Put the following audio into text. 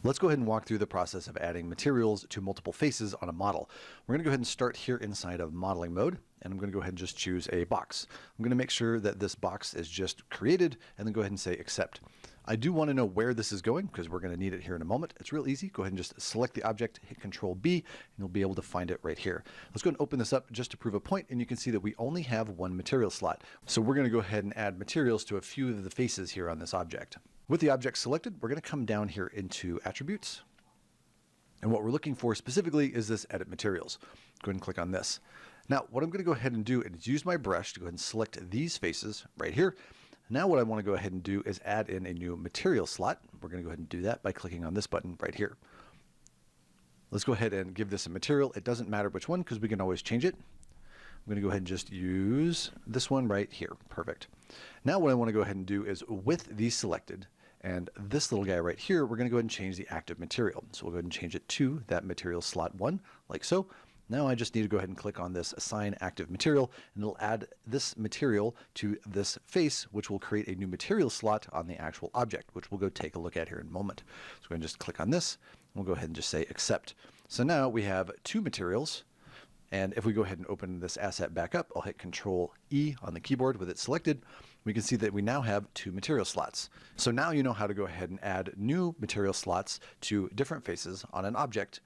Let's go ahead and walk through the process of adding materials to multiple faces on a model. We're going to go ahead and start here inside of modeling mode, and I'm going to go ahead and just choose a box. I'm going to make sure that this box is just created, and then go ahead and say accept. I do want to know where this is going because we're going to need it here in a moment. It's real easy. Go ahead and just select the object, hit Control B, and you'll be able to find it right here. Let's go ahead and open this up just to prove a point, and you can see that we only have one material slot. So we're going to go ahead and add materials to a few of the faces here on this object. With the object selected, we're going to come down here into Attributes. And what we're looking for specifically is this Edit Materials. Go ahead and click on this. Now, what I'm going to go ahead and do is use my brush to go ahead and select these faces right here. Now what I want to go ahead and do is add in a new material slot. We're going to go ahead and do that by clicking on this button right here. Let's go ahead and give this a material. It doesn't matter which one because we can always change it. I'm going to go ahead and just use this one right here. Perfect. Now what I want to go ahead and do is with these selected and this little guy right here, we're going to go ahead and change the active material. So we'll go ahead and change it to that material slot 1, like so. Now I just need to go ahead and click on this Assign Active Material, and it'll add this material to this face, which will create a new material slot on the actual object, which we'll go take a look at here in a moment. So we're going to just click on this, and we'll go ahead and just say Accept. So now we have two materials. And if we go ahead and open this asset back up, I'll hit Control E on the keyboard with it selected. We can see that we now have two material slots. So now you know how to go ahead and add new material slots to different faces on an object